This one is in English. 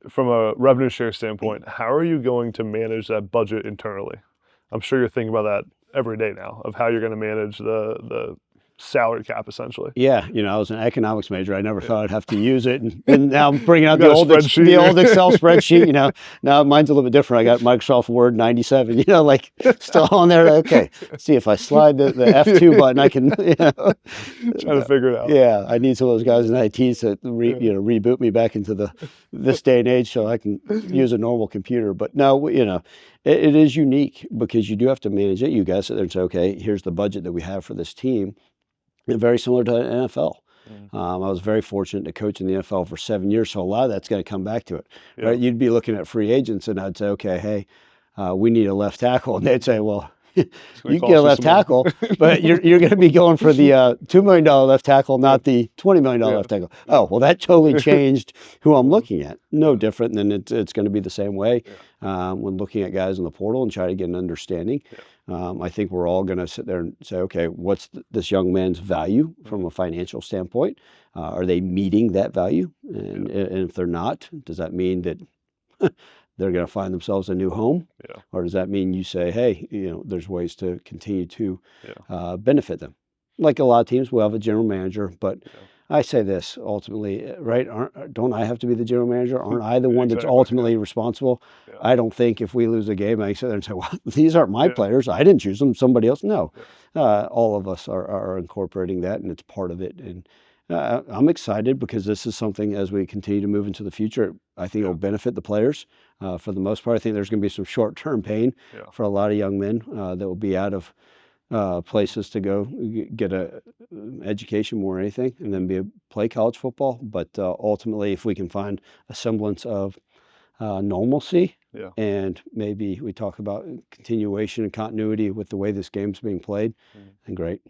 from a revenue share standpoint, how are you going to manage that budget internally? I'm sure you're thinking about that every day now of how you're going to manage the salary cap essentially. Yeah, I was an economics major. I never thought I'd have to use it, and now I'm bringing out You the got a old spreadsheet. old Excel spreadsheet. Now mine's a little bit different. I got Microsoft Word 97. Like still on there. Okay, let's see if I slide the F2 button, I can. Trying to figure it out. Yeah, I need some of those guys in IT to reboot me back into this day and age so I can use a normal computer. But no, it is unique because you do have to manage it. You guys sit there and say, okay, here's the budget that we have for this team. And very similar to the NFL. I was very fortunate to coach in the NFL for 7 years, so a lot of that's going to come back to it. Yeah. Right? You'd be looking at free agents, and I'd say, okay, hey, we need a left tackle, and they'd say, well, you can get a left tackle, but you're going to be going for the $2 million left tackle, not the $20 million left tackle. Oh, well, that totally changed who I'm looking at. No different than it's going to be the same way when looking at guys in the portal and try to get an understanding. I think we're all going to sit there and say, okay, what's this young man's value from a financial standpoint? Are they meeting that value? And if they're not, does that mean that they're going to find themselves a new home? Or does that mean you say, hey, there's ways to continue to benefit them? Like a lot of teams, we'll have a general manager, but I say this ultimately, right? Don't I have to be the general manager? Aren't I the one that's ultimately responsible? I don't think if we lose a game, I sit there and say, well, these aren't my players. I didn't choose them. Somebody else. No, all of us are incorporating that, and it's part of it. And I'm excited because this is something as we continue to move into the future, I think it'll benefit the players. For the most part, I think there's going to be some short-term pain for a lot of young men that will be out of places to go get a education more than anything, and then play college football. But ultimately, if we can find a semblance of normalcy, and maybe we talk about continuation and continuity with the way this game's being played, then great.